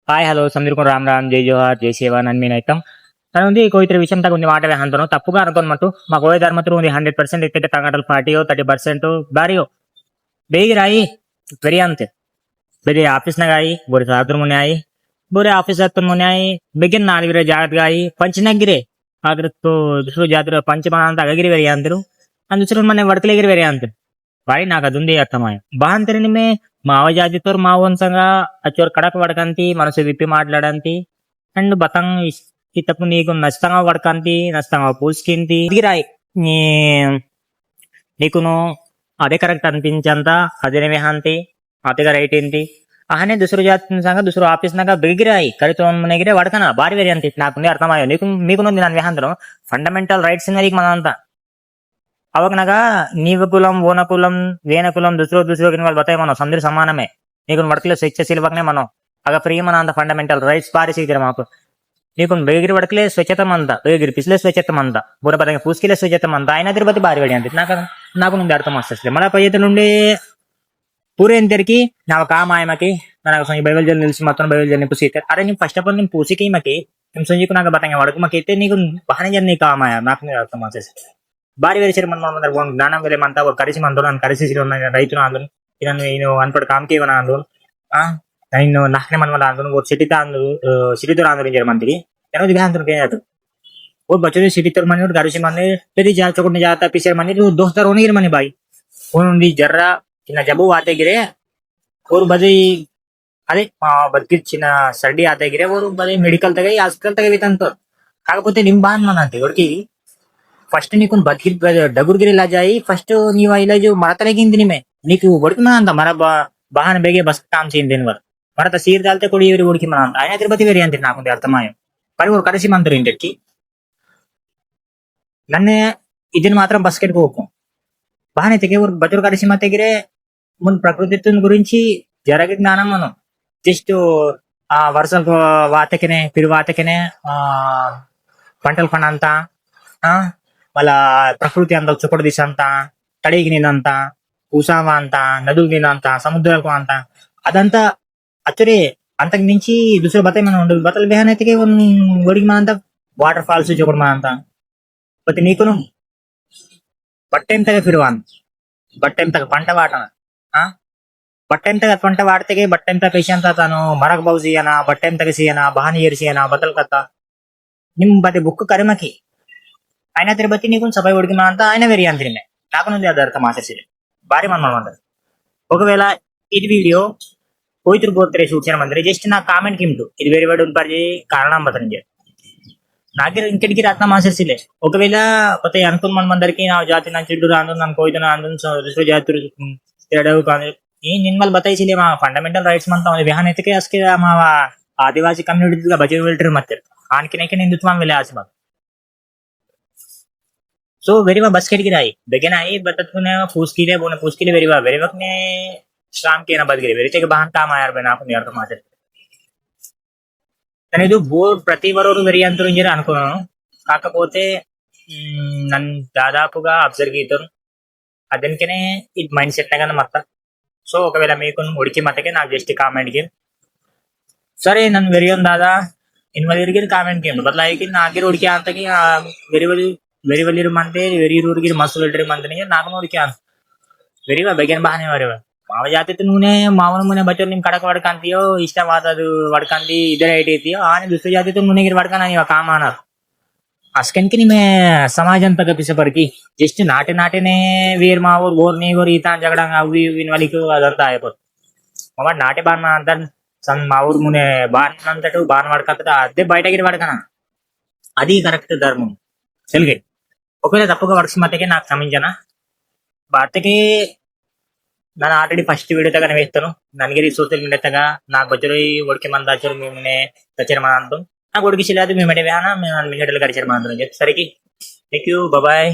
hi hello समजून राम राम जय जोहार जय ಸೇವಾ ನನ್ನ ಮೀನೈತಂ ನನೊಂದು ಕೋಯಿತ್ರ ವಿಷಯ ತಗ ಒಂದು ಮಾಟವೇ ಅಂತನೋ ತಪ್ಪುగా ಅನ್ಕೊಂಡ್ಮಟ್ಟು మా కోయ ధర్మత్రు ఉంది 100% ಇತ್ತೆ ತಂಗಟಲ್ 40 30% ಬಾರಿಯೋ ಬೇಗಿರಾಯಿ ಬೆರಿ ಅಂತೆ ಬೇರೆ ಆಫೀಸ್ನಾಗ ಆಯಿ ಬೋರೆ ಸಾದ್ರ ಮುನೆ ಆಯಿ ಬೋರೆ ಆಫೀಸ್ ಹತ್ತ ಮುನೆ ಆಯಿ ಬೆಗಿನ ನಾಲ್ಗಿರೆ ಜಾಗದಾಗ ಆಯಿ ಪಂಚನಗಿರೆ ಆದ್ರ ತೋ ದುಸರು ಜಾತ್ರ ಪಂಚಮ ಅಂತ ಅಗಗಿರಿ ಬೇರೆ ಅಂದ್ರು ಅಂದ್ ದುಸರು ಮನೆ ವಡಕಲೆಗಿರಿ ಬೇರೆ ಅಂತ ಬಾಯಿ నాకు అది ఉంది అర్థమాయ బాంతరి నిమే మావ జాతితోర్ మావోన్సంగా అచ్చోర్ కడక వడకంతి మనసు విప్పి మాట్లాడంతి అండ్ బతంగ్ ఇతపు నీకు నష్టంగా వడకంతి నష్టంగా పూసుకింతి దిగిరాయి నీ నీకును అదే కరెక్ట్ అనిపించంత అదే వేహంతి అదేగా రైట్ ఏంటి అహనే దుసరు జాతి సంగ దుసరు ఆఫీస్ నాక బిగిరాయి కరితో మనగిరే వడకన బారి వేరి అంతి నాకు అర్థమాయ నీకు మీకును దాని వేహంతను ఫండమెంటల్ రైట్స్ నీకు మనంతా ಅವಾಗ ನಾಗ ನೀವ ಕುಲಂ ಓನ ಕುಲಂ ವೇನ ಕುಲಂ ದುಸರೋ వాళ్ళు బతాయి మనం అందరూ సమానమే నీకు వడకలే స్వేచ్ఛ సిల్వకనే మనం ಆಗ ಫ್ರೀ ಮನ ಅಂತ ಫಂಡಮೆಂಟಲ್ ರೈಟ್ಸ್ ಪಾರಿಸಿದ್ರೆ ಮಾಪು ನೀಕು ಬೇಗಿರಿ ವಡಕಲೆ ಸ್ವಚ್ಛತೆ ಮಂದ ಬೇಗಿರಿ ಪಿಸ್ಲೆ ಸ್ವಚ್ಛತೆ ಮಂದ ಬುರ ಬದಂಗ పూసుకిలే ಸ್ವಚ್ಛತೆ ಮಂದ ఆయన తిరుపతి బారి వెడి అంతే నాకు నుండి అర్థం వస్తుంది మన పయ్యత నుండి పూరేంతరికి ನಾವು ಕಾಮಾಯಮకి ನನಗೆ ಸಂಜೆ ಬೈಬಲ್ ಜಲ್ ನಿಲ್ಸಿ ಮತ್ತೊಂದು ಬೈಬಲ್ ಜಲ್ ಪುಸೀತೆ ಅರೆ ನೀವು ಫಸ್ಟ್ ಆಫ್ ಆಲ್ ನಿಮ್ పూసికి మకి ನಿಮ್ ಸಂಜೆకు నాకు బతంಗ వడకు మకైతే నీకు బహన జల్ నీ కామాయ నాకు అర్థం వస్తుంది ಬಾರಿ ಬೇರೆ ಸೇರಿ మన ಜ್ಞಾನ ಬೆಲೆ ಮಂತ ಕರೆಸಿ ಮಂದೋಳು ನಾನು ಕರೆಸಿ ರೈತನ ಅಂದನು ಇನ್ನು ಅನ್ಪಡ್ ಕಾಮಕಿ ಇವನ ಅಂದನು ಇನ್ನು ನಾಲ್ಕನೇ ಮನ್ಮಲ ಅಂದನು ಸಿಟಿತ ಅಂದ್ರು ಸಿಟಿತೋರ ಅಂದ್ರು ಜರ ಮಂದಿಗೆ ಏನೋ ದಿಗ ಅಂದ್ರು ಕೇಳಾತು वो बच्चों सिटीतोर मनी और गारुसी मनी तेरी जा चोकने जाता पीछे मनी तो दोस्तर होने गिर मनी भाई उन्होंने जर्रा चिन्ना जबू आते गिरे और बजे अरे बदकिर चिन्ना सर्दी आते गिरे और बजे मेडिकल तक हास्पिटल तक वेतन तो కాకపోతే నిమ్ బాన్ మనంతే ఒడికి ಫಸ್ಟ್ ನೀಕು ಬದ್ಕಿರ್ ಡಗುರ್ಗಿರಿ ಇಲಾಜಾಯಿ ಫಸ್ಟ್ ನೀವು ಇಲಾಜು ಮರತಲೆಗಿಂದ ನಿಮೆ ನೀಕು ಒಡಕಿ ಮನ ಅಂತ ಮರ ಬಾಹನ ಬೇಗೆ ಬಸ್ ಕಾಮ್ ಚೇಂದೇನ್ ವರ ಮರತ ಸೀರ್ ದಾಲ್ತೆ ಕೊಡಿ ಇವ್ರಿ ಒಡಕಿ ಮನ ಅಂತ ఆయన తిరుపతి వేరి అంతే నాకు అర్థమాయ పరి ఒక కరసి మంత్రు ఇంటికి నన్నే ಇದನ್ನ ಮಾತ್ರ బస్కెట్ ಹೋಗು బాహనే తెగే ఒక బతురు కరసి మతెగిరే మున్ ప్రకృతి గురించి జరగ జ్ఞానం మనం జస్ట్ ఆ వర్షం వాతకనే పిరు వాతకనే పంటల పని అంతా మళ్ళా ప్రకృతి అంత చుక్కడు దిశ అంతా కడిగి నీదంత ఉసావ అంత నదులు నీదంత సముద్రాలకు అంత అదంతా అచ్చరే అంతకు మించి దుసరు బతాయి మనం ఉండదు బతలు బేహనైతే ఒడికి మనంతా వాటర్ ఫాల్స్ చూపడు మనంత ప్రతి నీకును బట్టెం తగ ఫిరువాన్ బట్టెం తగ పంట వాటన ಬಟ್ಟೆಂ ತಗ ಪಂಟ ವಾಡ್ತೆಗೆ ಬಟ್ಟೆಂ ತ ಪೇಶಂತ ತಾನು ಮರಕ್ ಬೌಸಿಯನ ಬಟ್ಟೆಂ ತಗಸಿಯನ ಬಹಾನಿ ಏರಿಸಿಯನ ಬದಲ್ ಕತ್ತ ನಿಮ್ ಬತ್ತೆ ಬುಕ್ ಕರಿಮಕಿ ఆయన తిరుపతి నీకు సభ ఉడికిన అంతా ఆయన వెరీ అంతిరిమే నాకు నుండి అది అర్థం ఆశిస్తుంది భారీ మనం అంటారు ఒకవేళ ఇది వీడియో పోయితురు పోతే సూచన మందిరి జస్ట్ నా కామెంట్ కింటు ఇది వేరే వాడు పరిచే కారణం బతని నాకు ఇంటికి అర్థం ఆశిస్తుంది ఒకవేళ పోతే అనుకున్న మన అందరికి నా జాతి నా చెడ్డు రాను నన్ను పోయితున్నా అందు జాతి తేడావు కాదు ఈ నిన్మల్ బతాయిసిలే మా ఫండమెంటల్ రైట్స్ మంతా విహాన్ ఎత్తుకే అసకే మా ఆదివాసీ కమ్యూనిటీ బజే వెళ్తారు ಮತ್ತೆ ఆనకినైకే నిందుత్వం వెళ్ళే ఆశ మాకు सो वेरी बस कट गिराई बेगन आई बतत ने पूछ के वेरी वक्त ने शाम के ना बद गिरे वेरी के बहन काम आया बना को यार तो माते అనేది ప్రతి వరకు వెరీ అంతరు ఇంజర అనుకున్నాను కాకపోతే నన్ను దాదాపుగా అబ్జర్వ్ చేస్తాను అదనికనే ఇది మైండ్ సెట్ గానే మత్త సో ఒకవేళ మీకు ఉడికి మతకే నాకు జస్ట్ కామెంట్ కి సరే నన్ను వెరీ దాదా ఇన్వలిరికి కామెంట్ కి బదలాయికి నాకి ఉడికి అంతకి వెరీ ವೆರಿ ವಲಿರು ಮಂತೆ ವೆರಿ ರೂರಿಗೆ ಮಸ್ತ್ ವೆಲ್ಟ್ರಿ ಮಂತನಿ నాకు ನೋಡಿಕೆ ವೆರಿ ಬೆಗನ್ ಬಾನೆ ವರೆವ ಮಾವ ಜಾತಿ ನೂನೆ ಮಾವನ ಮುನೆ ಬಚ್ಚರ್ ನಿಮ್ ಕಡಕ ವಡ್ಕಂತಿಯೋ ಇಷ್ಟವಾದದು ವಡ್ಕಂತಿ ಇದರ ಐಟ್ ಐತಿಯೋ ಆನೆ ದುಸರ ಜಾತಿ ಮುನೆಗಿರ್ ವಡ್ಕನ ನೀವು ಕಾಮಾನ ಅಸ್ಕನ್ಕಿ ನಿಮೆ ಸಮಾಜ ಅಂತ ಕಪಿಸ ಪರ್ಕಿ ಜಸ್ಟ್ ನಾಟೆನೆ ವೀರ್ ಮಾವೂರ್ ಬೋರ್ನಿ ಗೋರ್ ಈತ ಜಗಡಂಗ ಅವಿ ವಿನ್ ವಲಿಕು ಅದಂತ ಆಯಪೋ ಮಮ್ಮ ನಾಟೆ ಬಾನ್ ಅಂತ ಸನ್ ಮಾವೂರ್ ಮುನೆ ಬಾನ್ ಅಂತಟು ಬಾನ್ ವಡ್ಕಂತ ಅದೇ ಬಯಟಗಿರ್ ವಡ್ಕನ అది కరెక్ట్ ధర్మం సెల్గే ఒకవేళ తప్పుగా వర్క్స్ మధ్యకే నాకు క్షమించనా భారతకి ನಾನು ಆಲ್ರೆಡಿ ಫಸ್ಟ್ ವಿಡಿಯೋ ತಗ వేస్తాను ನನಗೆ ಸೋಷಿಯಲ್ ಮೀಡಿಯಾ ತಗ నాకు బొచ్చరు ఒడికి మంద వచ్చారు మేమునే తచ్చర మన అంతం నాకు ఒడికి చిలాది మేము మెడ వేహన మేము మినిటల్ గడిచారు మన అందరం చెప్పి సరికి థ్యాంక్ యూ బాయ్